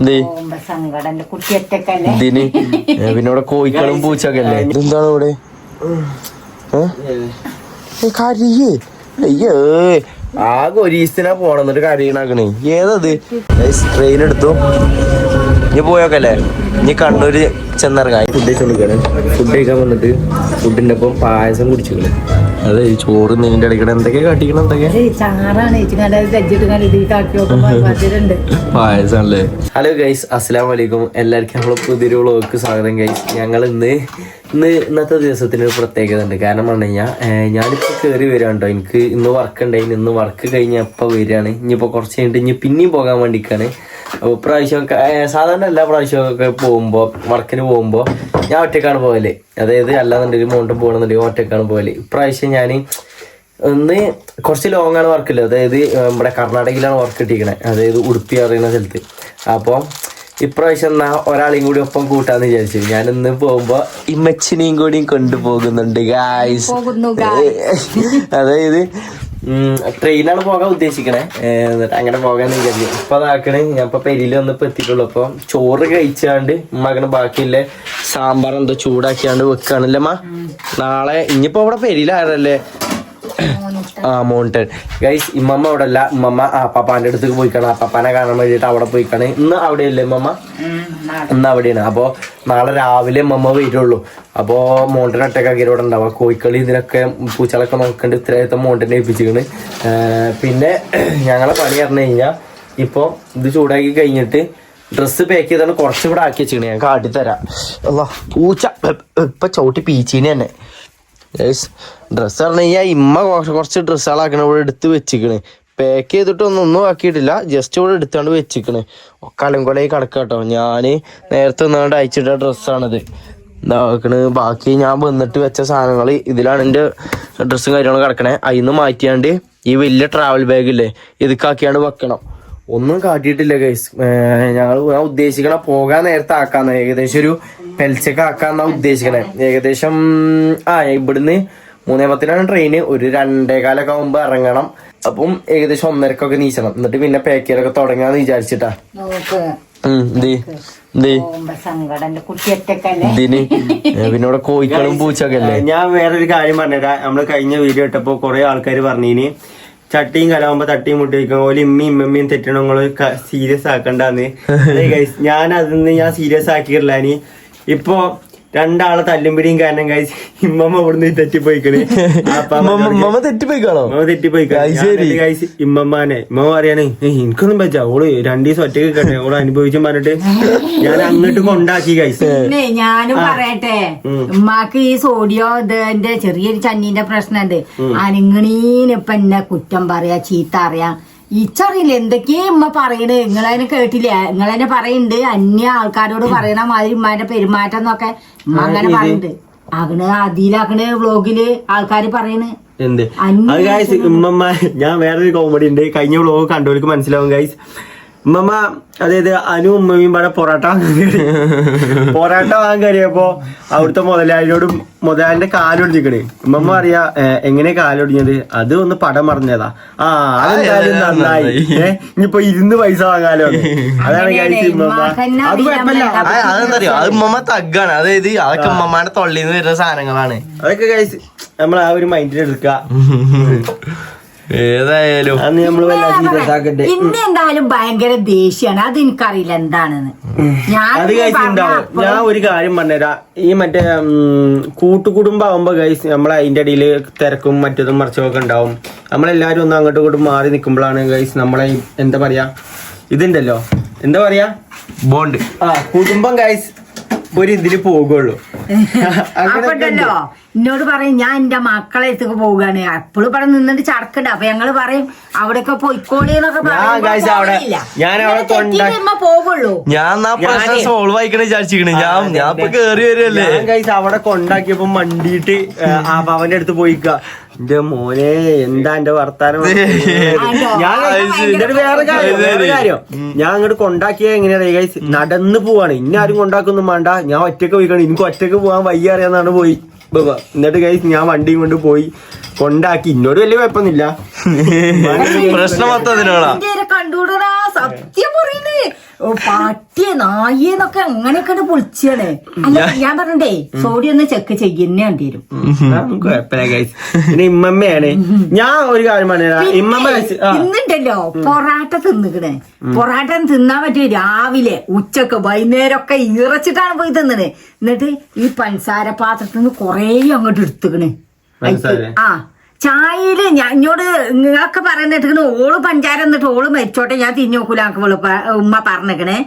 ഇതിന് പിന്നെ ഇവിടെ കോഴിക്കളും പൂച്ചൊക്കെ അല്ലേ. ഇതെന്താണ് ഇവിടെ കരിയേ? അയ്യേ, ആകെ ഒരു ഈസ്റ്റിനാ പോണം എന്നിട്ട് കരീണാക്കണേ. ഏതത് ട്രെയിൻ എടുത്തു ഇനി പോയോക്കല്ലേ. ഇനി കണ്ണൂര് ചെന്നിറങ്ങാം. ഫുഡ് കഴിച്ചോണ്ടിരിക്കണേ. ഫുഡ് കഴിക്കാൻ വന്നിട്ട് ഫുഡിന്റെ ഒപ്പം പായസം കുടിച്ചില്ലേ. അതെ, ചോറ് നീന്റെ അടിക്കണം. എന്തൊക്കെയാ കാട്ടിക്കണം? എന്തൊക്കെയാ പായസല്ലേ. ഹലോ ഗൈസ്, അസ്സലാമു അലൈക്കും. എല്ലാവർക്കും നമ്മളെ പുതിയൊരു വ്ളോഗിക്ക് സ്വാഗതം ഗൈസ്. ഞങ്ങൾ ഇന്നത്തെ ദിവസത്തിന് ഒരു പ്രത്യേകത ഉണ്ട്. കാരണം പറഞ്ഞു കഴിഞ്ഞാൽ ഞാനിപ്പോൾ കയറി വരാണ്ടോ. എനിക്ക് ഇന്ന് വർക്ക് ഉണ്ടായിരുന്നു. ഇന്ന് വർക്ക് കഴിഞ്ഞ എപ്പോൾ വരികയാണ്. ഇനിയിപ്പോൾ കുറച്ച് കഴിഞ്ഞിട്ട് ഇനി പിന്നെയും പോകാൻ വേണ്ടിക്കാണ്. അപ്പോൾ പ്രാവശ്യം സാധാരണ എല്ലാ പ്രാവശ്യമൊക്കെ പോകുമ്പോൾ വർക്കിന് പോകുമ്പോൾ ഞാൻ ഒറ്റക്കാണ് പോകല്. അതായത് അല്ലാന്നുണ്ടെങ്കിൽ മോണ്ടും പോകണമെന്നുണ്ടെങ്കിൽ ഒറ്റക്കാണ് പോകല്. ഇപ്രാവശ്യം ഞാൻ കുറച്ച് ലോങ്ങാണ് വർക്കില്ല. അതായത് ഇവിടെ കർണാടകയിലാണ് വർക്ക് കിട്ടിയിരിക്കണേ. അതായത് ഉടുപ്പി അറിയുന്ന സ്ഥലത്ത്. അപ്പോൾ ഇപ്രാവശ്യം എന്നാ ഒരാളെയും കൂടി ഒപ്പം കൂട്ടാന്ന് വിചാരിച്ചു. ഞാൻ ഇന്ന് പോകുമ്പോ ഇമ്മച്ചിനെയും കൂടിയും കൊണ്ടുപോകുന്നുണ്ട് ഗായ്സ്. അതായത് ട്രെയിനാണ് പോകാൻ ഉദ്ദേശിക്കണേ. എന്നിട്ട് അങ്ങനെ പോകാന്ന് വിചാരിച്ചു. ഇപ്പൊ അതാക്കണേ, ഞാൻ ഇപ്പൊ പെരിയിൽ വന്നിപ്പോ എത്തിയിട്ടുള്ളൂ. അപ്പൊ ചോറ് കഴിച്ചാണ്ട് ഉമ്മങ്ങനെ ബാക്കിയില്ലേ സാമ്പാർ എന്തോ ചൂടാക്കിയാണ്ട് വെക്കാണല്ലേ അമ്മ. നാളെ ഇനിയിപ്പോ ഇവിടെ പെരിയിലായതല്ലേ മൗണ്ടൻ ഗൈസ്. ഇമ്മമ്മ അവിടെ അല്ല, ഇമ്മമ്മ അപ്പാപ്പാന്റെ അടുത്തേക്ക് പോയിക്കാണ്. അപ്പാപ്പാനെ കാണാൻ വേണ്ടിട്ട് അവിടെ പോയിക്കാണ്. ഇന്ന് അവിടെയല്ലേ ഇമ്മമ്മ? ഇന്ന് അവിടെയാണ്. അപ്പോ നാളെ രാവിലെ ഇമ്മമ്മ വരുള്ളൂ. അപ്പോ മൗണ്ടൻ ഒറ്റക്കാക്കി ഇവിടെ ഉണ്ടാവുക. കോഴിക്കളി ഇതിനൊക്കെ പൂച്ചകളൊക്കെ നോക്കേണ്ട ഇത്രയത്തെ മൗണ്ടനെ ഏൽപ്പിച്ചിരിക്കണ്. പിന്നെ ഞങ്ങളെ പണി പറഞ്ഞു കഴിഞ്ഞാൽ ഇപ്പൊ ഇത് ചൂടാക്കി കഴിഞ്ഞിട്ട് ഡ്രസ്സ് പാക്ക് ചെയ്താണ് കുറച്ചുകൂടെ ആക്കി വെച്ചിക്കണേ. ഞാൻ കാട്ടിത്തരാം. അല്ല പൂച്ച ഇപ്പൊ ചവിട്ടി പീച്ചീന് തന്നെ ഗൈസ്. ഡ്രസ്സ് പറഞ്ഞു കഴിഞ്ഞാൽ ഇമ്മ കുറച്ച് ഡ്രസ്സുകളാക്കണ ഇവിടെ എടുത്ത് വെച്ചിക്കണ്. പാക്ക് ചെയ്തിട്ടൊന്നും ആക്കിയിട്ടില്ല, ജസ്റ്റ് ഇവിടെ എടുത്താണ്ട് വെച്ചിക്കണ്. കലങ്കൊലയി കിടക്കാട്ടോ. ഞാന് നേരത്തെ ഒന്നാണ്ട് അയച്ചിട്ട ഡ്രസ്സാണിത് ഇതാക്കണ്. ബാക്കി ഞാൻ വന്നിട്ട് വെച്ച സാധനങ്ങൾ ഇതിലാണ് എൻ്റെ ഡ്രസ്സും കാര്യങ്ങളും കിടക്കണേ. അതിന്ന് മാറ്റിയാണ്ട് ഈ വലിയ ട്രാവൽ ബാഗില്ലേ ഇതൊക്കെ വെക്കണം. ഒന്നും കാട്ടിയിട്ടില്ല ഗൈസ്. ഞാൻ ഉദ്ദേശിക്കണ പോകാൻ നേരത്തെ ആക്കാന്ന്. ഏകദേശം ഒരു പെൽച്ചൊക്കെ ആക്കാന്നാ ഉദ്ദേശിക്കണേ. ഏകദേശം ഇവിടുന്ന് 3:10 ട്രെയിന്. ഒരു 2:15 ആകുമ്പോ ഇറങ്ങണം. അപ്പം ഏകദേശം 1:30 നീച്ചണം. എന്നിട്ട് പിന്നെ പാക്ക് ചെയ്യലൊക്കെ തുടങ്ങാന്ന് വിചാരിച്ചിട്ടാ. പിന്നെ ഇവിടെ കോഴിക്കളും പൂച്ചൊക്കെ അല്ലേ. ഞാൻ വേറൊരു കാര്യം പറഞ്ഞുതരാം. നമ്മള് കഴിഞ്ഞ വീഡിയോ ഇട്ടപ്പോ കുറെ ആൾക്കാർ പറഞ്ഞിന് ചട്ടിയും കലാവുമ്പോ തട്ടിയും മുട്ടി വയ്ക്കും പോലെ ഇമ്മയും തെറ്റണങ്ങള് സീരിയസ് ആക്കണ്ടെന്ന്. ഞാൻ അതിന്ന് ഞാൻ സീരിയസ് ആക്കിയിട്ടില്ല. ഇപ്പൊ രണ്ടാളെ തല്ലുംപിടിയും കാരണം ഗൈസ് ഇമ്മമ്മ ഇവിടുന്ന് തെറ്റിപ്പോയിക്കണ്. ഗൈസ് ഇമ്മമാനെ ഇമ്മ പറയാണ് എനിക്കൊന്നും പറ്റാ ഓള് 2 ദിവസം ഒറ്റയ്ക്ക് കേട്ടെ ഓള് അനുഭവിച്ചും പറഞ്ഞിട്ട് ഞാൻ അങ്ങോട്ട് കൊണ്ടാക്കി ഗൈസ്. ഞാനും പറയട്ടെ, ഉമ്മാക്ക് ഈ സോഡിയോ ഇതിന്റെ ചെറിയൊരു ചന്നീന്റെ പ്രശ്നമുണ്ട്. അനങ്ങണീനിപ്പൊ എന്നെ കുറ്റം പറയാ, ചീത്ത അറിയാം. ഇച്ചറിയില്ല എന്തൊക്കെയാ ഉമ്മ പറയണേ. നിങ്ങളതിനെ കേട്ടില്ല? നിങ്ങളതിനെ പറയുന്നുണ്ട് അന്യ ആൾക്കാരോട് പറയണ മാതിരി ഉമ്മാന്റെ പെരുമാറ്റം എന്നൊക്കെ ഉമ്മ അങ്ങനെ പറയുന്നുണ്ട്. അങ്ങനെ അതിലാക്കണ് വ്ളോഗില് ആൾക്കാര് പറയണ് എന്ത് ഗൈസ്. ഉമ്മമ്മ ഞാൻ വേറൊരു കോമഡി ഉണ്ട്. കഴിഞ്ഞ വ്ളോഗ് കണ്ടവർക്ക് മനസ്സിലാവും ഗൈസ്. ഉമ്മമ്മ അതായത് അനു ഉമ്മയും ഇവിടെ പൊറോട്ട വാങ്ങാൻ കയറിയപ്പോ അവിടുത്തെ മുതലാളിന്റെ കാലൊടിഞ്ഞിക്കണേ. ഉമ്മമ്മ അറിയാ എങ്ങനെ കാലൊടിഞ്ഞത്? അത് ഒന്ന് പടം മറിഞ്ഞതാ. അതെന്തായാലും നന്നായി. ഇനിയിപ്പോ 20 പൈസ വാങ്ങാലോ. അതാണ് ഗൈസ് ഉമ്മമ്മ. അത് കുഴപ്പമില്ല. അതെന്തറിയോ, അത് ഉമ്മമ്മ തഗ്ഗാണ്. അതായത് അതൊക്കെ ഉമ്മമ്മയുടെ തൊള്ളിന്ന് വരുന്ന സാധനങ്ങളാണ്. അതൊക്കെ ഗൈസ് നമ്മൾ ആ ഒരു മൈൻഡിൽ എടുക്കുക. ഏതായാലും ഇന്നെന്തായാലും ഭയങ്കര ദേഷ്യാണ്. അത് എനിക്കറിയില്ല എന്താണെന്ന്. ഞാൻ ഒരു കാര്യം പറഞ്ഞുതരാം. ഈ മറ്റേ കൂട്ടുകുടുംബം ആവുമ്പോ ഗൈസ് നമ്മളെ അതിന്റെ ഇടയിൽ തിരക്കും മറ്റതും മറിച്ചതൊക്കെ ഉണ്ടാവും. നമ്മളെല്ലാരും ഒന്ന് അങ്ങോട്ടും ഇങ്ങോട്ടും മാറി നിൽക്കുമ്പോഴാണ് ഗൈസ് നമ്മളെ എന്താ പറയാ ഇതുണ്ടല്ലോ എന്താ പറയാ ബോണ്ട്. കുടുംബം ഗൈസ് ഒരു ഇതില് പോകുള്ളൂ. അപ്പോണ്ടല്ലോ എന്നോട് പറയും ഞാൻ എന്റെ മക്കളെ അടുത്തേക്ക് പോവുകയാണ്. എപ്പോഴും ഇവിടെ നിന്നിട്ട് ചടക്കണ്ട. അപ്പൊ ഞങ്ങള് പറയും അവിടെയൊക്കെ പോയിക്കോളിന്നൊക്കെ പോകുള്ളൂ. ഞാൻ കേറി വരല്ലേ ഗൈസ്. അവിടെ കൊണ്ടാക്കിയപ്പോ മണ്ടിയിട്ട് ആ ഭവന്റെ അടുത്ത് പോയിക്ക. എന്റെ മോനെ എന്താ എന്റെ വർത്താനം. വേറെ കാര്യം ഞാൻ അങ്ങോട്ട് കൊണ്ടാക്കിയ എങ്ങനെയാ ഗൈസ്, നടന്ന് പോവാണ്. ഇന്നാരും കൊണ്ടാക്കൊന്നും വേണ്ട, ഞാൻ ഒറ്റക്ക് പോയിക്കാണ്. എനിക്ക് ഒറ്റക്ക് പോവാൻ വയ്യ അറിയാന്നാണ് പോയി. എന്നിട്ട് ഗൈസ് ഞാൻ വണ്ടിയും കൊണ്ട് പോയി കൊണ്ടാക്കി. ഇന്നോട് വലിയ കുഴപ്പമൊന്നുമില്ല. പ്രശ്നം കണ്ടുകൂടാ സത്യം പറയുന്നേ. പട്ടിയ നായെന്നൊക്കെ അങ്ങനെയൊക്കെ പൊളിച്ചാണ്. അല്ല ഞാൻ പറഞ്ഞേ സോഡി ഒന്ന് ചെക്ക് ചെയ്യുന്നേ വേണ്ടി വരും. പിന്നെ ഇമ്മമ്മയാണ്. ഞാൻ ഒരു കാര്യം പറഞ്ഞ ഇന്നുണ്ടല്ലോ പൊറാട്ട തിന്നിക്കണേ. പൊറാട്ട തിന്നാൻ പറ്റിയ രാവിലെ ഉച്ചക്ക് വൈകുന്നേരമൊക്കെ ഇറച്ചിട്ടാണ് പോയി തിന്നണേ. എന്നിട്ട് ഈ പഞ്ചസാര പാത്രത്തിൽ നിന്ന് കൊറേ അങ്ങോട്ട് എടുത്തുക്കണ്. ആ ചായയില് എന്നോട് നിങ്ങളൊക്കെ പറയുന്നിട്ട് ഓള് പഞ്ചാര എന്നിട്ട് ഓള് മരിച്ചോട്ടെ ഞാൻ തിരിഞ്ഞു നോക്കൂല ഉമ്മ പറഞ്ഞേക്കണേ.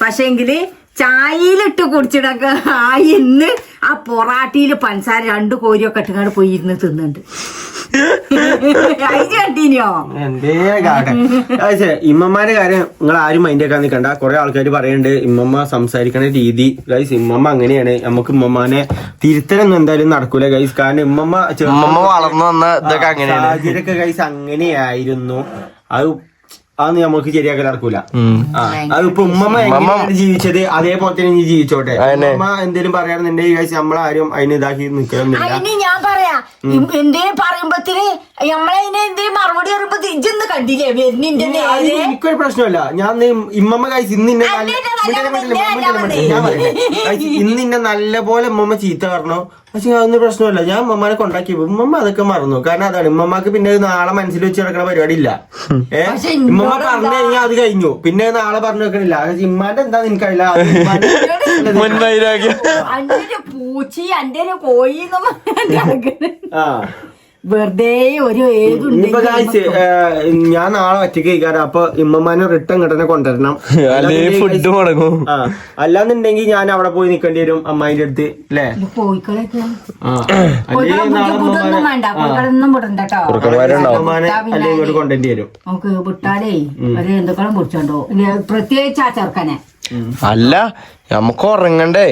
പക്ഷേങ്കില് ചായയിലിട്ട് കുടിച്ചിടക്ക ഇന്ന് ആ പൊറാട്ടിയില് പഞ്ചസാര 2 കോരിയൊക്കെ ഇട്ടുകൊണ്ട് പോയി ഇരുന്ന് തിന്നുന്നുണ്ട്. കണ്ടിന്യോ ഇമ്മമാരുടെ കാര്യം നിങ്ങൾ ആരും മൈൻഡ് ആക്കാൻ നിൽക്കണ്ട. കുറെ ആൾക്കാർ പറയുന്നുണ്ട് ഇമ്മമ്മ സംസാരിക്കണ രീതി. ഗൈസ് ഇമ്മമ്മ അങ്ങനെയാണ്. നമുക്ക് ഇമ്മമാനെ തിരുത്തലൊന്നും എന്തായാലും നടക്കൂല ഗൈസ്. കാരണം ഇമ്മമ്മ വളർന്നു വന്ന സാഹചര്യമൊക്കെ ഗൈസ് അങ്ങനെയായിരുന്നു. അത് നമുക്ക് ശരിയാക്കാൻ നടക്കൂല. അതിപ്പോ ഉമ്മമ്മ എങ്ങനെയാണ് ജീവിച്ചത് അതേപോലെ തന്നെ നീ ജീവിച്ചോട്ടെ. ഉമ്മ എന്തേലും പറയാണെന്നുണ്ടെങ്കിൽ ഗൈസ് നമ്മളാരും അതിന് ഇതാക്കി നിൽക്കണമെന്നില്ല. ഞാൻ പറയാ എന്തേലും പറയുമ്പത്തിന് നമ്മളതിന് എന്തേലും മറുപടി പറയുമ്പോ ഇജ്ജൊന്ന് കണ്ടില്ലേ വരുന്നുണ്ട്. എനിക്കൊരു പ്രശ്നമല്ല. ഞാൻ ഇമ്മമ്മ ഗൈസ് ഇന്നിന്നെ നല്ല പോലെ ഉമ്മമ്മ ചീത്ത പറഞ്ഞു. പക്ഷെ അതൊന്നും പ്രശ്നമല്ല. ഞാൻ ഉമ്മമാനെ കൊണ്ടാക്കി ഉമ്മമ്മ അതൊക്കെ മറന്നു. കാരണം അതാണ് ഇമ്മമ്മക്ക് പിന്നെ നാളെ മനസ്സിൽ വെച്ച് നടക്കുന്ന പരിപാടി ഇല്ല. ഇമ്മമ്മ പറഞ്ഞു കഴിഞ്ഞാൽ അത് കഴിഞ്ഞു. പിന്നെ നാളെ പറഞ്ഞു വെക്കണില്ല. ഇമ്മാന്റെ എന്താ നിനക്കറിയില്ല. പൂച്ചി അന്റെ കോഴി വെറുതെ ഒരു ഞാൻ നാളെ ഒറ്റയ്ക്ക് കഴിക്കാറ്. അപ്പൊ ഇമ്മമാനെ റിട്ടേൺ കിട്ടനെ കൊണ്ടുവരണം. ഫുഡ് മുടങ്ങും. അല്ലാന്നുണ്ടെങ്കിൽ ഞാൻ അവിടെ പോയി നിക്കേണ്ടി വരും അമ്മായിന്റെ അടുത്ത് അല്ലേ. അല്ലെങ്കിൽ ഇങ്ങോട്ട് കൊണ്ടുവരേണ്ടി വരും. നമുക്ക് വിട്ടാലേ അത് എന്തൊക്കെ പൊടിച്ചോണ്ടോ പ്രത്യേകിച്ച് ആ ചെറുക്കനെ. അല്ല നമുക്ക് ഉറങ്ങണ്ടേ.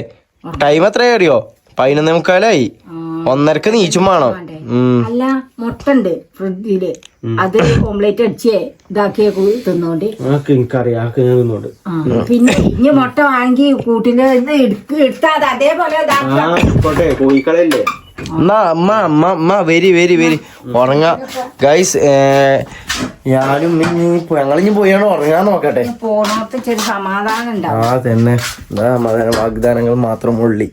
ടൈം എത്രയാ അറിയോ? 11:45. 1:30 നീച്ചും വേണം. അല്ല മുട്ട ഉണ്ട് ഫ്രിഡ്ജില്. അത് ഓംലേറ്റ് അടിച്ചേ ഇതാക്കിയ തിന്നോണ്ട് പിന്നെ ഇനി മുട്ട വാങ്ങി കൂട്ടിന്റെ ഇത് എടുത്താതെ അതേപോലെ കോഴിക്കളല്ലേ. വെരി വെരി വെരി ഉറങ്ങാ ഗൈസ്. ഞാനും ഞങ്ങളിഞ്ഞ് പോയാണ് ഉറങ്ങാൻ നോക്കട്ടെ. പോണോത്ത് ചെറിയ സമാധാനം ഉണ്ടാവും. ആ തന്നെ വാഗ്ദാനങ്ങൾ മാത്രം ഉള്ളി.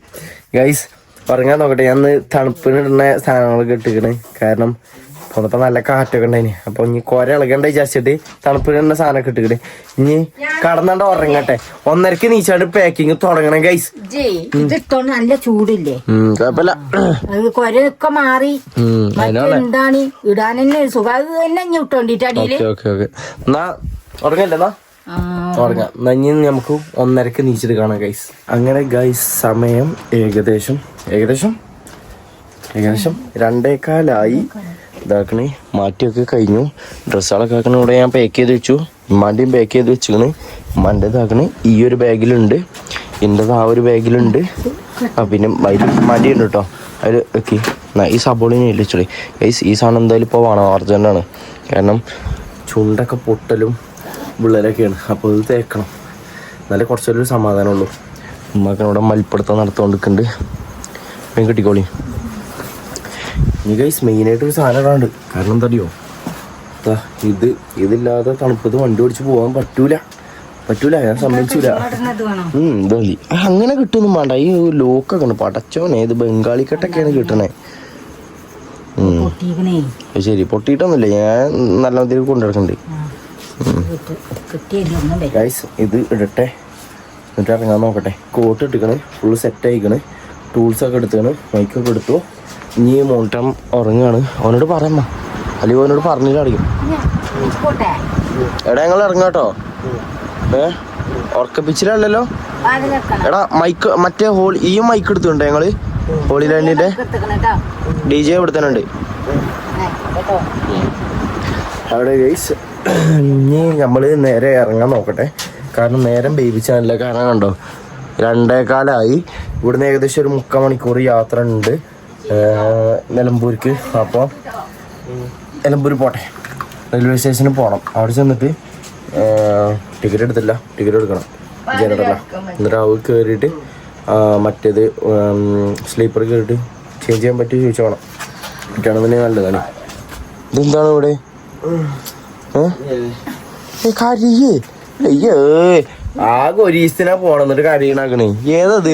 ഗൈസ് ഉറങ്ങാൻ നോക്കട്ടെ. ഞാൻ തണുപ്പിനിടുന്ന സാധനങ്ങളൊക്കെ ഇട്ടിക്കണ്. കാരണം പോന്നപ്പോ നല്ല കാറ്റൊക്കെ ഉണ്ടായിന്. അപ്പൊ ഇനി കൊര ഇളകണ്ട വിചാരിച്ചിട്ട് തണുപ്പിനിടുന്ന സാധനമൊക്കെ ഇട്ടിക്കണ്. ഇനി കടന്നാണ്ട് ഉറങ്ങട്ടെ. 1:30 നീച്ചാണ്ട് പാക്കിങ് തുടങ്ങണം ഗൈസ്. ഇതിട്ടോണ്ട് നല്ല ചൂടില്ലേ. കുഴപ്പമില്ല. അത് കൊരയൊക്കെ മാറി എന്താണ് ഇടാൻ തന്നെ സുഖം. അത് തന്നെ ഇട്ടോണ്ടിട്ട് അടിയില്. എന്നാ ഉറങ്ങല്ലെന്നാ ഉറങ്ങാം. നഞ്ഞി നമുക്ക് 1:30 നീച്ചിട്ട് കാണാം ഗൈസ്. അങ്ങനെ ഗൈസ് സമയം ഏകദേശം 2:15 ഇതാക്കണേ. മാറ്റിയൊക്കെ കഴിഞ്ഞു. ഡ്രസ്സുകളൊക്കെ ആക്കണ ഇവിടെ ഞാൻ പാക്ക് ചെയ്ത് വെച്ചു. ഉമ്മാൻ്റെയും പാക്ക് ചെയ്ത് വെച്ചിക്കണ്. ഉമ്മാൻ്റെ ഇതാക്കണേ ഈ ഒരു ബാഗിലുണ്ട്. എൻ്റെത് ആ ഒരു ബാഗിലുണ്ട്. പിന്നെ മടി ഉണ്ട് കേട്ടോ അതിൽ. ഓക്കെ ഈ സബോളിനെ ഇല്ലിച്ചോളി ഗൈസ്. ഈ സാധനം എന്തായാലും ഇപ്പോൾ വേണം, അർജൻറ്റാണ്. കാരണം ചുണ്ടൊക്കെ പൊട്ടലും വിള്ളലൊക്കെയാണ്. അപ്പോൾ ഇത് തേക്കണം, എന്നാലേ കുറച്ചൊരു സമാധാനമുള്ളൂ. ഉമ്മാക്കനോടെ മൽപ്പിടുത്തം നടത്തുകൊണ്ടിരിക്കുന്നുണ്ട്. വേഗം കിട്ടിക്കോളി. ഇനി ഗൈസ് മെയിനായിട്ടൊരു സാധനം ഇടാണ്ട്. കാരണം എന്താ അറിയോ, ഇതില്ലാതെ തണുപ്പത്ത് വണ്ടി ഓടിച്ച് പോകാൻ പറ്റൂല. ഞാൻ സമ്മതിച്ചില്ല. ഇതല്ലേ അങ്ങനെ കിട്ടുമൊന്നും വേണ്ട. ഈ ലോക്കൊക്കെ ഉണ്ട് പടച്ചോനെ. ഇത് ബംഗാളി കെട്ടൊക്കെയാണ് കിട്ടണേ. ശരി പൊട്ടിയിട്ടൊന്നുമില്ല. ഞാൻ നല്ല മതിയിൽ കൊണ്ടുനടക്കുന്നുണ്ട് ഗൈസ്. ഇത് ഇടട്ടെ എന്നിട്ട് ഇറങ്ങാൻ നോക്കട്ടെ. കോട്ട് ഇട്ടിക്കണ്, ഫുള്ള് സെറ്റ് ആയിക്കണ്, ടൂൾസൊക്കെ എടുത്തുകണ്, മൈക്കൊക്കെ എടുത്തു. ഇനി മോണിറ്റം ഉറങ്ങുകയാണ്. അവനോട് പറയാമ്മ, അല്ലെങ്കിൽ അവനോട് പറഞ്ഞില്ല അടിക്കും. എടാ ഞങ്ങൾ ഇറങ്ങാട്ടോ. ഉറക്കപ്പിച്ചില്ലല്ലോ. എടാ മൈക്ക് മറ്റേ ഈ മൈക്ക് എടുത്തുണ്ട് ഞങ്ങള്. ഹോളി ലാൻഡിന്റെ DJ എടുത്തനുണ്ട് അവിടെ ഗൈസ്. ഇനി നമ്മള് നേരെ ഇറങ്ങാൻ നോക്കട്ടെ. കാരണം നേരം ബേബിച്ചാനല്ല. കാരണം കണ്ടോ 2:15 ഇവിടുന്ന് ഏകദേശം ഒരു 3/4 മണിക്കൂർ യാത്ര ഉണ്ട് നിലമ്പൂർക്ക്. അപ്പോൾ നിലമ്പൂർ പോട്ടെ, റെയിൽവേ സ്റ്റേഷനിൽ പോകണം. അവിടെ ചെന്നിട്ട് ടിക്കറ്റ് എടുത്തില്ല, ടിക്കറ്റ് എടുക്കണം ജനറല. എന്നിട്ട് അവിടെ കയറിയിട്ട് മറ്റേത് സ്ലീപ്പർ കയറിയിട്ട് ചേഞ്ച് ചെയ്യാൻ പറ്റി ചോദിച്ചു വേണം. പറ്റുകയാണെന്നുണ്ടെങ്കിൽ നല്ലതാണ്. ഇതെന്താണ് ഇവിടെ കരിയേ? അയ്യേ ആകെ ഒരു ഈസ്തിനാ പോണം എന്നിട്ട് കരയണാക്കണേ ഏതത്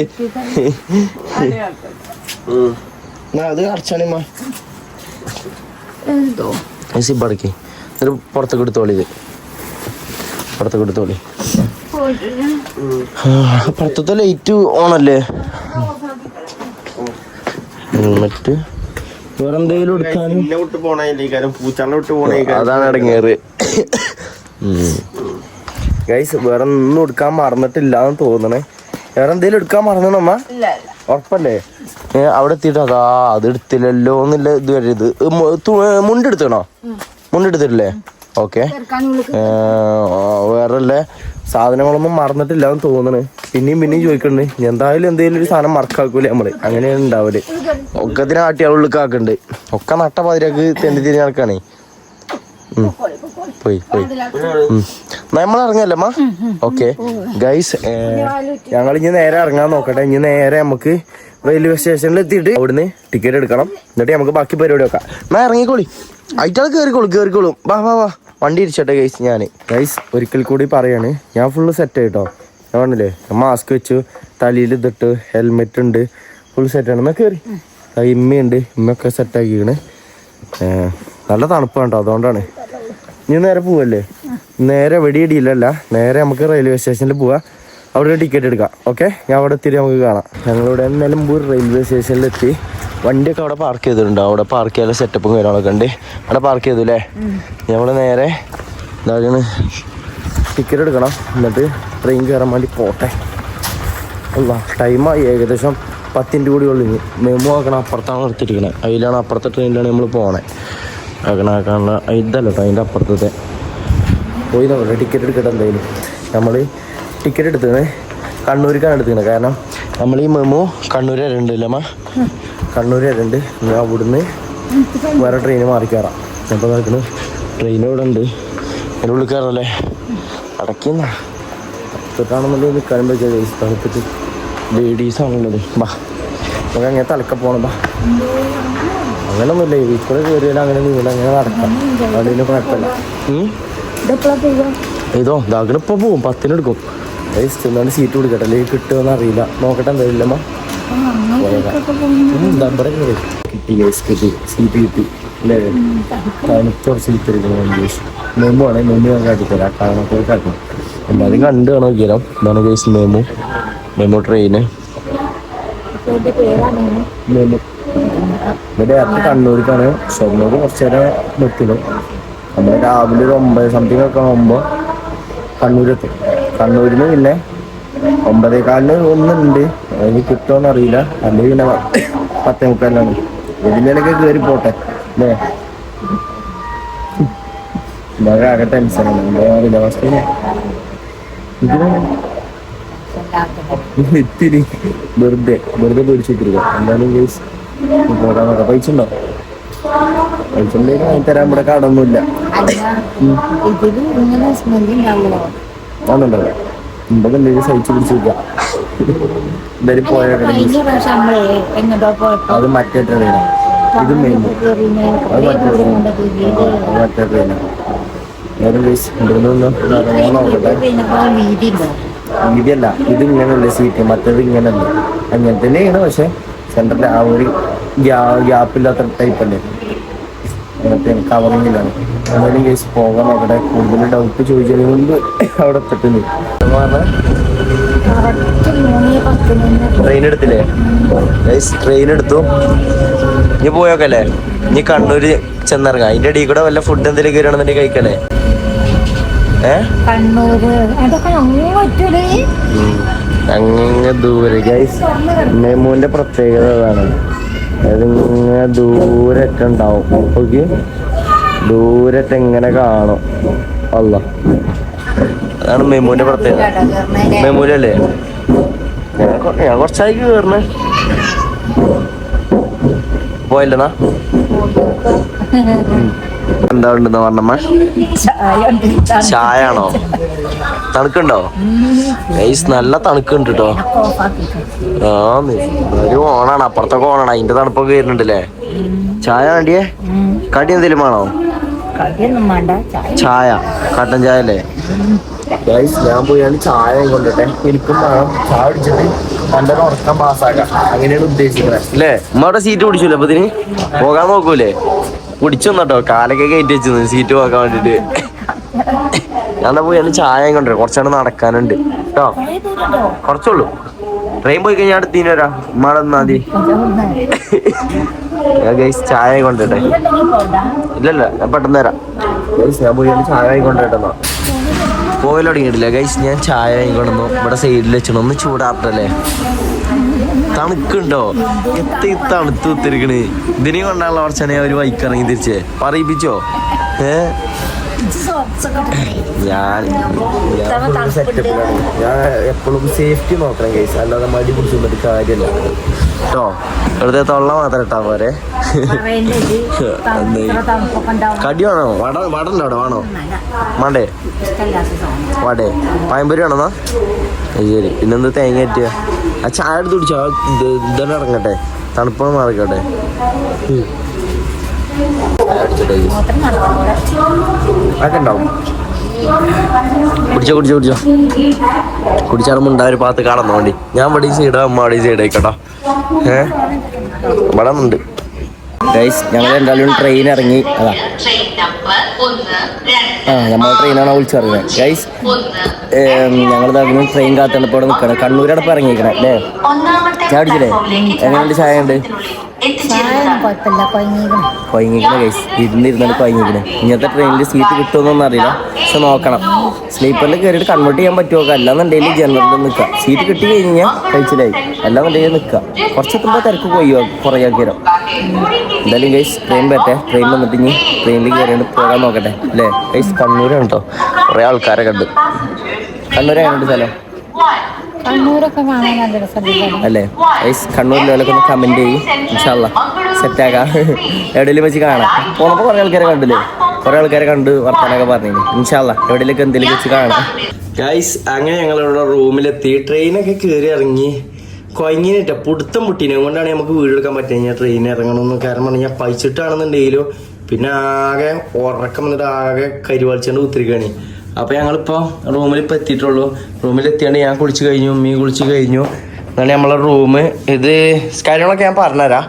അത് അടച്ചാണിമ്മ സിബടക്കി എന്നിട്ട് പുറത്തേക്ക് എടുത്തോളി ഇത് പുറത്തേക്ക് എടുത്തോളി പുറത്തത്തെ ലൈറ്റ് ഓണല്ലേ എന്നിട്ട് വേറെ എന്തെങ്കിലും എടുക്കാനും അതാണ് ഇടങ്ങേറ് ഗൈസ് വേറെ ഒന്നും എടുക്കാൻ മറന്നിട്ടില്ല എന്ന് തോന്നണേ വേറെ എന്തെങ്കിലും എടുക്കാൻ മറന്നമ്മ ഉറപ്പല്ലേ അവിടെ എത്തിയിട്ട് അതാ അത് എടുത്തില്ലല്ലോ എന്നില്ല ഇത് വരരുത് മുണ്ടെടുത്തണോ മുണ്ടെടുത്തിട്ടില്ലേ ഓക്കെ വേറെ സാധനങ്ങളൊന്നും മറന്നിട്ടില്ല എന്ന് തോന്നണ് പിന്നെയും ചോദിക്കണ്ട് എന്തായാലും എന്തെങ്കിലും ഒരു സാധനം മറക്കാക്കൂലേ നമ്മള് അങ്ങനെയാണ് ഉണ്ടാവല് ഒക്കത്തിന് ആട്ടി ഉള്ളിക്കാക്കുന്നുണ്ട് ഒക്കെ നട്ട പതിരാക്ക് തെണ്ടി തിരിഞ്ഞ് നടക്കാണേ പോയി നമ്മൾ ഇറങ്ങല്ലമ്മ ഓക്കെ ഗൈസ് ഞങ്ങൾ ഇനി നേരെ ഇറങ്ങാൻ നോക്കട്ടെ ഇനി നേരെ നമുക്ക് റെയിൽവേ സ്റ്റേഷനിൽ എത്തിയിട്ട് അവിടുന്ന് ടിക്കറ്റ് എടുക്കണം എന്നിട്ട് നമുക്ക് ബാക്കി പരിപാടി വെക്കാം എന്നാ ഇറങ്ങിക്കോളി ആയിട്ടാൾ കേറിക്കോളും വാ വണ്ടി ഇരിച്ചോട്ടെ ഗൈസ് ഗൈസ് ഒരിക്കൽ കൂടി പറയാണ് ഞാൻ ഫുള്ള് സെറ്റ് ആയിട്ടോ ഞാൻ പറഞ്ഞില്ലേ മാസ്ക് വെച്ചു തലയിൽ ഇതിട്ട് ഹെൽമെറ്റ് ഉണ്ട് ഫുൾ സെറ്റാണ് എന്നാ കയറി ഇമ്മയുണ്ട് ഇമ്മയൊക്കെ സെറ്റാക്കിക്കണ് നല്ല തണുപ്പാണ് കേട്ടോ അതുകൊണ്ടാണ് ഇനി നേരെ പോവല്ലേ നേരെ വെടിയടിയില്ലല്ല നേരെ നമുക്ക് റെയിൽവേ സ്റ്റേഷനിൽ പോവാം അവിടെ ടിക്കറ്റ് എടുക്കാം ഓക്കെ ഞാൻ അവിടെ എത്തിയിട്ട് നമുക്ക് കാണാം ഞങ്ങളിവിടെ നിലമ്പൂർ റെയിൽവേ സ്റ്റേഷനിലെത്തി വണ്ടിയൊക്കെ അവിടെ പാർക്ക് ചെയ്തിട്ടുണ്ട് അവിടെ പാർക്ക് ചെയ്യാൻ സെറ്റപ്പും കാര്യങ്ങളൊക്കെ ഉണ്ട് അവിടെ പാർക്ക് ചെയ്തു അല്ലേ ഞങ്ങൾ നേരെ എന്താണ് ടിക്കറ്റ് എടുക്കണം എന്നിട്ട് ട്രെയിൻ കയറാൻ വേണ്ടി പോട്ടെ അല്ല ടൈമായി ഏകദേശം 10 മിനിറ്റ് കൂടി ഉള്ളു മെമു ആക്കണം അപ്പുറത്താണ് നിർത്തിയിരിക്കണത് അതിലാണ് അപ്പുറത്തെ ട്രെയിനിലാണ് നമ്മൾ പോകണേ ആക്കാനുള്ള ഇതല്ല കേട്ടോ അതിൻ്റെ അപ്പുറത്തെ പോയി നോക്കട്ടെ ടിക്കറ്റ് എടുക്കട്ടെ എന്തായാലും നമ്മൾ ടിക്കറ്റ് എടുത്തത് കണ്ണൂരിക്കാണ് എടുക്കുന്നത് കാരണം നമ്മൾ ഈ മെമു കണ്ണൂർ വരണ്ടല്ലേ അമ്മ കണ്ണൂർ വരണ്ട് ഞാൻ അവിടുന്ന് വേറെ ട്രെയിന് മാറി കയറാം അപ്പോൾ നടക്കുന്നു ട്രെയിൻ ഇവിടെ ഉണ്ട് അതിൻ്റെ ഉള്ളിൽ കയറല്ലേ അടയ്ക്കുന്ന തൊട്ടാണെന്നുണ്ടെങ്കിൽ നിൽക്കാനും പറ്റിയ തണുപ്പിട്ട് ലേഡീസാണുള്ളത് ബാ നമുക്ക് അങ്ങനെ തലക്ക പോകണം ബാ അങ്ങനൊന്നുമില്ല ഇവിടെ കയറിയാലും അങ്ങനെ നീല അങ്ങനെ നടക്കാം അതിന് കുഴപ്പമില്ല ഇതോ ഇതാകണം ഇപ്പോൾ പോവും 10 എടുക്കും എന്നാണ് സീറ്റ് കൊടുക്കട്ടെ അല്ലെങ്കിൽ കിട്ടുമെന്ന് അറിയില്ല നോക്കട്ടെ എന്തായാലും അമ്മ കിട്ടി സീറ്റ് കിട്ടി അല്ലേ തണുത്ത സീറ്റ് എടുക്കണം മെമു ആണ് മെമു ഞാൻ കാട്ടിത്തരാം കാണാൻ കാട്ടണം എല്ലാവരും കണ്ടു കാണാൻ നോക്കിയാലോ ഇതാണ് കേസ് മെമു ട്രെയിന് മെമു ഇവിടെ അടുത്ത് കണ്ണൂർക്കാണ് ഷൊർണൂർ കുറച്ച് നേരം നിർത്തിയത് നമ്മൾ രാവിലെ ഒരു 9 സംതിങ് ഒക്കെ ആകുമ്പോൾ കണ്ണൂരെത്തും കണ്ണൂരിൽ നിന്ന് പിന്നെ 9:15 ഒന്നുണ്ട് അതിന് കിട്ടുമോന്ന് അറിയില്ല അല്ലെങ്കിൽ പിന്നെ 10:45 ഇതിലൊക്കെ കയറി പോട്ടെ അല്ലേ ഇതൊക്കെ ആകെ ടെൻഷനാണ് എന്താ അറിയില്ല ഫസ്റ്റ് ഇത്തിരി വെറുതെ പേടിച്ചിട്ടിരിക്കുക എന്തായാലും കേസ് പോകാൻ നോക്കാം പൈസ ഉണ്ടോ പൈസ ഉണ്ടെങ്കിൽ വാങ്ങി തരാൻ ഇവിടെ കടൊന്നുമില്ല ആണുണ്ടോ ഇവിടെ എന്തെങ്കിലും സഹിച്ചു പിടിച്ചിരിക്കാം എന്തായാലും പോയാൽ അത് മറ്റേ ട്രെയിനാണ് ഇത് മെയിൻ അത് മറ്റേ ട്രെയിനാണ് വീതിയല്ല ഇത് ഇങ്ങനെയല്ലേ സീറ്റ് മറ്റേത് ഇങ്ങനല്ലേ അങ്ങനെ തന്നെയാണ് പക്ഷെ സെൻറ്ററിൽ ആ ഒരു ഗ്യാപ്പില്ലാത്ത ടൈപ്പ് അല്ലേ അങ്ങനത്തെ കവറിങ്ങിലാണ് എന്നാലും കേസ് പോകാൻ നോക്കട്ടെ കൂടുതൽ ഡൗട്ട് ചോദിച്ചതിന് മുമ്പ് അവിടെ എത്തിട്ടുണ്ട് ട്രെയിൻ എടുത്തില്ലേ ട്രെയിൻ എടുത്തു ഇനി പോയോക്കല്ലേ ഇനി കണ്ണൂര് ചെന്നിറങ്ങാം അതിന്റെ ഇടയിൽ കൂടെ വല്ല ഫുഡ് എന്തെങ്കിലും കയറണമെന്നുണ്ടെങ്കിൽ കഴിക്കല്ലേ അങ്ങ് ദൂരെ ഗൈസ് മെമുവിന്റെ പ്രത്യേകത അതാണ് അതിങ്ങനെ ദൂരറ്റ് ഉണ്ടാവും നോക്കി ദൂരറ്റ് എങ്ങനെ കാണും അല്ല അതാണ് മെമുവിന്റെ പ്രത്യേകത മെമുവിലല്ലേ ഞാൻ കുറച്ചായി കയറണേ പോയില്ലെന്നാ എന്താ ഉണ്ടെന്ന് പറഞ്ഞമ്മ ചായ ആണോ തണുക്കുണ്ടോ ഗൈസ് നല്ല തണുക്കുണ്ട് കേട്ടോ ഒരു ഓണാണ് അപ്പുറത്തൊക്കെ ഓണാണ് അതിന്റെ തണുപ്പൊക്കെ വരുന്നുണ്ടല്ലേ ചായ വേണ്ടിയേ കടി എന്തെങ്കിലും വേണോ ചായ കട്ടൻ ചായ അല്ലേ ഗൈസ് ഞാൻ പോയാണ് ചായ കൊണ്ടിട്ടെ എനിക്കും വേണം ചായ കുടിച്ചിട്ട് നല്ല ഉറക്കം പാസ്സാക്കാം അങ്ങനെയാണ് ഉദ്ദേശിക്കുന്നത് അല്ലേ. ഉമ്മ അവിടെ സീറ്റ് പിടിച്ചില്ല അപ്പൊ ഇതിന് പോകാൻ നോക്കൂലേ? പിടിച്ചോന്നട്ടോ കാലൊക്കെ കയറ്റി വെച്ചു സീറ്റ് പോകാൻ വേണ്ടിട്ട്. ഞാൻ പോയാണ് ചായ കൊണ്ടുവരാം കുറച്ചാണ് നടക്കാനുണ്ട് കേട്ടോ കുറച്ചുള്ളൂ. ട്രെയിൻ പോയി കഴിഞ്ഞാൽ അടുത്തീന് വരാം ഉമ്മാടെ മതി. ഗൈസ് ചായ കൊണ്ടിട്ടെ ഇല്ലല്ല ഞാൻ പെട്ടെന്ന് തരാം ഗൈസ്. ഞാൻ പോയാണ് ചായ കൊണ്ടിട്ടെന്നാ പോയി തുടങ്ങിയിട്ടില്ല ഗൈസ്. ഞാൻ ചായ കൊണ്ടുവന്നു ഇവിടെ സൈഡിൽ വെച്ചോ ഒന്ന് ചൂടാട്ടല്ലേ. തണുക്കുണ്ടോ എത്തി തണുത്ത് കുത്തിരിക്കണ്. ഇതിനെ കൊണ്ടാണല്ലോ കുറച്ചാണ് ഒരു വൈക്കിറങ്ങി തിരിച്ചേ പറയിപ്പിച്ചോ. ഞാൻ സെറ്റപ്പിലാണ്. ഞാൻ എപ്പോഴും സേഫ്റ്റി നോക്കണം ഗൈസ് അല്ലാതെ മടി പിടിച്ചു വന്നിട്ട് കാര്യമില്ല കേട്ടോ. വെറുതെ തൊള്ള മാത്രം ഇട്ടാ പോരെ. കടി വേണോ? വടണ്ടോ അവിടെ വേണോ? വേണ്ടേ വാടേ പഴംപൊരി വേണമെന്നാ ശരി. പിന്നെന്ത് തേങ്ങ പറ്റിയ ആ ചായ എടുത്ത് കുടിച്ചോ. ഇതെല്ലാം ഇറങ്ങട്ടെ തണുപ്പ് മാറിക്കോട്ടെ. അതൊക്കെ ഉണ്ടാവും. കുടിച്ചോ കുടിച്ചോ കുടിച്ചോ കുടിച്ചാലും ഉണ്ടായൊരു ഭാഗത്ത് കാണുന്നോ വേണ്ടി. ഞാൻ ഇവിടെ സൈഡാ അമ്മ അവിടെ സൈഡ് ആയിക്കോട്ടോ. ഇവിടെ ഉണ്ട് ഗൈസ്. ഞങ്ങൾ എന്തായാലും ട്രെയിൻ ഇറങ്ങി. അതാ നമ്മൾ ട്രെയിനാണ് വിളിച്ചു പറയുന്നത് ഗൈസ്. ഞങ്ങളിതാകുന്നു ട്രെയിൻ കാത്താണ് ഇപ്പോൾ ഇവിടെ നിൽക്കണം. കണ്ണൂരടപ്പ് ഇറങ്ങിയിരിക്കണം അല്ലേ. ചായ കുടിച്ചില്ലേ? എങ്ങനെയുണ്ട് ചായ ഉണ്ട്? കൊയങ്ങിക്കണ ഗൈസ്. ഇരുന്നിരുന്നാണ് കൊയങ്ങിക്കണേ. ഇങ്ങനത്തെ ട്രെയിനിൽ സീറ്റ് കിട്ടുമെന്നൊന്നും അറിയില്ല പക്ഷെ നോക്കണം. സ്ലീപ്പറിൽ കയറിയിട്ട് കൺവേർട്ട് ചെയ്യാൻ പറ്റുമോ? അല്ലാന്നുണ്ടെങ്കിൽ ജനറലിൽ നിൽക്കാം. സീറ്റ് കിട്ടി കഴിഞ്ഞാൽ കഴിച്ചിലായി. അല്ലാന്നുണ്ടെങ്കിൽ നിൽക്കാം. കുറച്ചെത്തുമ്പോൾ തിരക്ക് പോയോ കുറേ ആൾക്കാരോ. എന്തായാലും ഗൈസ് ട്രെയിൻ പറ്റേ. ട്രെയിൻ വന്നിട്ട് ഇനി ട്രെയിനിൽ കയറിയിട്ട് പോകാൻ നോക്കട്ടെ അല്ലേ ഗൈസ്. കണ്ണൂരാണ് കേട്ടോ. കുറേ ആൾക്കാരെ കണ്ട്. കണ്ണൂർ എങ്ങനെയുണ്ട് സ്ഥലം അല്ലേ ഗൈസ്? കണ്ണൂരിലൊക്കെ ഒന്ന് കമന്റ് ചെയ്യും ഇൻഷാല്ലാ സെറ്റാക്കാം. എവിടെയെങ്കിലും വെച്ച് കാണാം. പോണപ്പോൾ കുറേ ആൾക്കാരെ കണ്ടില്ലേ? കുറേ ആൾക്കാരെ കണ്ട് വർത്താനൊക്കെ പറഞ്ഞു ഇൻഷാല്ലാ എവിടെയെങ്കിലും എന്തെങ്കിലും വെച്ച് കാണാം ഗൈസ്. അങ്ങനെ ഞങ്ങളിവിടെ റൂമിലെത്തി. ട്രെയിനൊക്കെ കയറി ഇറങ്ങി കൊയങ്ങിനിട്ട പുടുത്തം പൊട്ടീനെ കൊണ്ടാണ് നമുക്ക് വീടെടുക്കാൻ പറ്റുക. ട്രെയിൻ ഇറങ്ങണമെന്ന് കാരണം പറഞ്ഞാൽ പൈച്ചിട്ടാണെന്നുണ്ടെങ്കിലോ പിന്നെ ആകെ ഉറക്കം വന്നിട്ട് ആകെ കരിവാളിച്ചുകൊണ്ട് കുത്തിരിക്കുകയാണ്. അപ്പോൾ ഞങ്ങളിപ്പോൾ റൂമിലിപ്പോൾ എത്തിയിട്ടുള്ളൂ. റൂമിലെത്തിയാണ്ട് ഞാൻ കുളിച്ച് കഴിഞ്ഞു, ഉമ്മി കുളിച്ച് കഴിഞ്ഞു. എന്നാണ് നമ്മളെ റൂം. ഇത് കാര്യങ്ങളൊക്കെ ഞാൻ പറഞ്ഞുതരാം.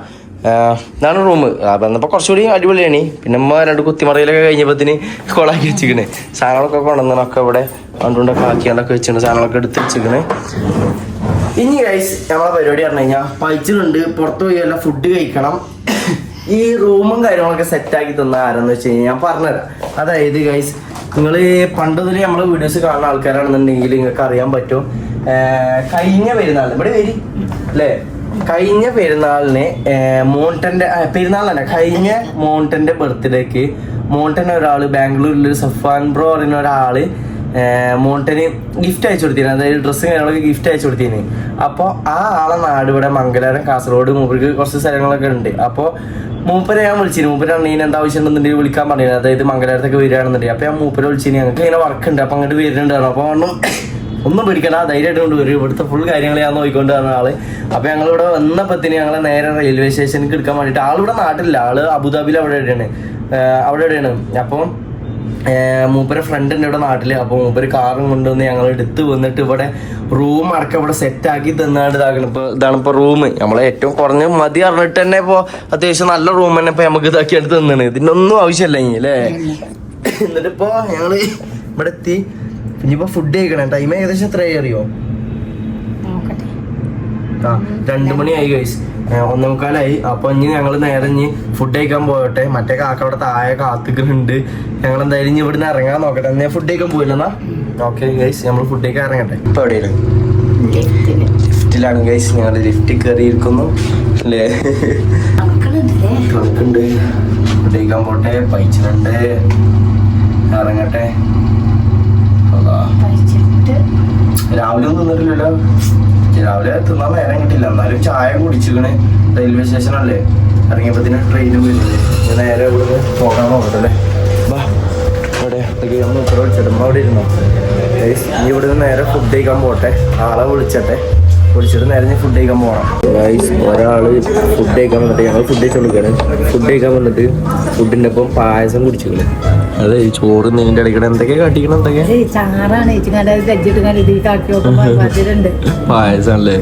ഇതാണ് റൂം. അപ്പം എന്നപ്പോൾ കുറച്ചുകൂടി അടിപൊളിയാണ്. പിന്നെ അമ്മ 2 കുത്തിമറിയിലൊക്കെ കഴിഞ്ഞപ്പോഴത്തേന് കൊളാക്കി വെച്ചിരിക്കണേ. സാധനങ്ങളൊക്കെ കൊണ്ടുവന്നൊക്കെ ഇവിടെ കൊണ്ടുകൊണ്ടൊക്കെ ആക്കിയാണ്ടൊക്കെ വെച്ചിട്ടുണ്ട്. സാധനങ്ങളൊക്കെ എടുത്ത് വെച്ചിരിക്കണേ. ഇനി ഗൈസ് നമ്മളെ പരിപാടി പറഞ്ഞു കഴിഞ്ഞാൽ പൈച്ചിട്ടുണ്ട്. പുറത്ത് പോയി എല്ലാം ഫുഡ് കഴിക്കണം. ഈ റൂമും കാര്യങ്ങളൊക്കെ സെറ്റാക്കി തന്ന ആരെന്ന് വെച്ച് കഴിഞ്ഞാൽ ഞാൻ പറഞ്ഞുതരാം. അതായത് ഗൈസ് നിങ്ങൾ പണ്ട് മുതലേ നമ്മളെ വീഡിയോസ് കാണുന്ന ആൾക്കാരാണെന്നുണ്ടെങ്കിൽ നിങ്ങൾക്ക് അറിയാൻ പറ്റും. കഴിഞ്ഞ പെരുന്നാളിന് ഇവിടെ വരി അല്ലേ? കഴിഞ്ഞ പെരുന്നാളിന് മോണ്ടന്റെ പെരുന്നാളല്ല കഴിഞ്ഞ മോണ്ടന്റെ ബർത്ത്ഡേക്ക് മോണ്ടന് ഒരാൾ ബാംഗ്ലൂരിലൊരു സഫാൻ ബ്രോ പറയുന്ന ഒരാള് മോണ്ടന് ഗിഫ്റ്റ് അയച്ചു കൊടുത്തിന്. അതായത് ഡ്രസ്സും കാര്യങ്ങളൊക്കെ ഗിഫ്റ്റ് അയച്ചു കൊടുത്തിന്. അപ്പോൾ ആ ആളെ നാട് ഇവിടെ മംഗലാരം കാസർഗോഡ്. മൂപ്പർക്ക് കുറച്ച് സ്ഥലങ്ങളൊക്കെ ഉണ്ട്. അപ്പോൾ മൂപ്പരെ ഞാൻ വിളിച്ചിരുന്നു. മൂപ്പരാണ് ഇതിന് എന്താ ആവശ്യം ഉണ്ടെന്നുണ്ടെങ്കിൽ വിളിക്കാൻ പറഞ്ഞത്. അതായത് മംഗലാരത്തൊക്കെ വരികയാണെന്നുണ്ടെങ്കിൽ അപ്പോൾ ഞാൻ മൂപ്പരെ വിളിച്ചിന്. ഞങ്ങൾക്ക് ഇങ്ങനെ വർക്ക് ഉണ്ട് അപ്പോൾ അങ്ങോട്ട് വരുന്നുണ്ടായിരുന്നു. അപ്പോൾ ഒന്നും പേടിക്കണം ധൈര്യമായിട്ട് കൊണ്ട് വരും. ഇവിടുത്തെ ഫുൾ കാര്യങ്ങൾ ഞാൻ നോക്കിക്കൊണ്ട് വന്ന ആള്. അപ്പോൾ ഞങ്ങളിവിടെ വന്നപ്പത്തിന് ഞങ്ങളെ നേരെ റെയിൽവേ സ്റ്റേഷനിലേക്ക് എടുക്കാൻ വേണ്ടിയിട്ട്. ആളിവിടെ നാട്ടിലില്ല. ആള് അബുദാബിയിൽ അവിടെ എവിടെയാണ്. അപ്പം മൂപ്പരെ ഫ്രണ്ട് ഉണ്ട് ഇവിടെ നാട്ടില്. അപ്പോൾ മൂപ്പര് കാറും കൊണ്ടുവന്ന് ഞങ്ങൾ എടുത്ത് വന്നിട്ട് ഇവിടെ റൂം അടക്കം ഇവിടെ സെറ്റാക്കി തന്നാണ്ട് ഇതാക്കണം. ഇപ്പോൾ ഇതാണ് ഇപ്പോൾ റൂം. നമ്മളെ ഏറ്റവും കുറഞ്ഞ മതി അറിഞ്ഞിട്ട് തന്നെ ഇപ്പോൾ അത്യാവശ്യം നല്ല റൂം തന്നെ ഇപ്പോൾ നമുക്ക് ഇതാക്കിയാണ് തന്നാണ്. ഇതിനൊന്നും ആവശ്യമില്ല ഇനി അല്ലേ. എന്നിട്ടിപ്പോൾ ഞങ്ങൾ ഇവിടെ എത്തി. ഇനിയിപ്പോൾ ഫുഡ് കഴിക്കണം. ടൈം ഏകദേശം എത്രയായി അറിയോ? 2 മണിയായി ഗൈസ്. 1:15. അപ്പോൾ ഇനി ഞങ്ങൾ നേരെ ഇനി ഫുഡ് കഴിക്കാൻ പോകട്ടെ. മറ്റേ കാക്ക അവിടെ താഴെ കാത്തിക്കുന്നുണ്ട്. ഞങ്ങൾ എന്തായാലും ഇനി ഇവിടുന്ന് ഇറങ്ങാൻ നോക്കട്ടെ. ഞാൻ ഫുഡ് കഴിക്കാൻ പോയില്ലെന്നാ. ഓക്കെ ഗൈസ് നമ്മൾ ഫുഡ് കഴിക്കാൻ ഇറങ്ങട്ടെ. ഇപ്പോൾ എവിടെയാണ്? ലിഫ്റ്റിലാണ് ഗൈസ്. ഞങ്ങൾ ലിഫ്റ്റിൽ കയറിയിരിക്കുന്നു അല്ലേ. കണക്കുണ്ട്. ഫുഡ് കഴിക്കാൻ പോട്ടെ. പൈച്ചിട്ടുണ്ട്. ഇറങ്ങട്ടെ. രാവിലെ ഒന്നും തിന്നിട്ടില്ലല്ലോ. രാവിലെ തിന്നാൻ നേരം കിട്ടില്ല. എന്നാലും ചായ കുടിച്ചിക്കണേ. റെയിൽവേ സ്റ്റേഷനല്ലേ. ഇറങ്ങിയപ്പോഴത്തേന് ട്രെയിന് പോയില്ലേ. ഞാൻ നേരെ ഇവിടുന്ന് പോകാൻ നോക്കട്ടല്ലേ. ബാ അവിടെ നമ്മൾ ഉത്തര വിളിച്ചിട്ട് അവിടെ ഇരുന്നോ. ഇനി ഇവിടുന്ന് നേരെ ഫുഡ് കഴിക്കാൻ പോട്ടെ. ആളെ വിളിച്ചിട്ട് നേരെ ഞാൻ ഫുഡ് കഴിക്കാൻ പോകണം. ഒരാൾ ഫുഡ് കഴിക്കാൻ വന്നിട്ട് ഞങ്ങൾ ഫുഡ് കഴിച്ചോണ്ടിരിക്കുകയാണ്. ഫുഡ് കഴിക്കാൻ വന്നിട്ട് ഫുഡിൻ്റെ ഒപ്പം പായസം കുടിച്ചിരിക്കണേ. അതെ ചോറ് നിന്റെ ഇടയ്ക്കിടെ എന്തൊക്കെയാ കാട്ടിക്കണം എന്തൊക്കെയാ ഇത് ചാറാണ് ഗജ്ജിട്ട് ഇതിലേക്ക് നോക്കുമ്പോ മധുരണ്ട്. പായസല്ലേ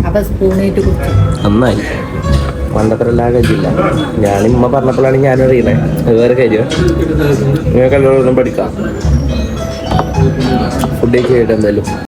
അപ്പൊ സ്പൂണായിട്ട് കുടിച്ചു. നന്നായി പണ്ടത്ര എല്ലാ കഴിച്ചില്ല ഞാൻ ഉമ്മ പറഞ്ഞപ്പോഴാണ് ഞാൻ അറിയണേ അത് വേറെ കാര്യം നിങ്ങൾക്ക് എല്ലാവരും പഠിക്കാം ഫുഡ് കഴിച്ചിട്ട് എന്തായാലും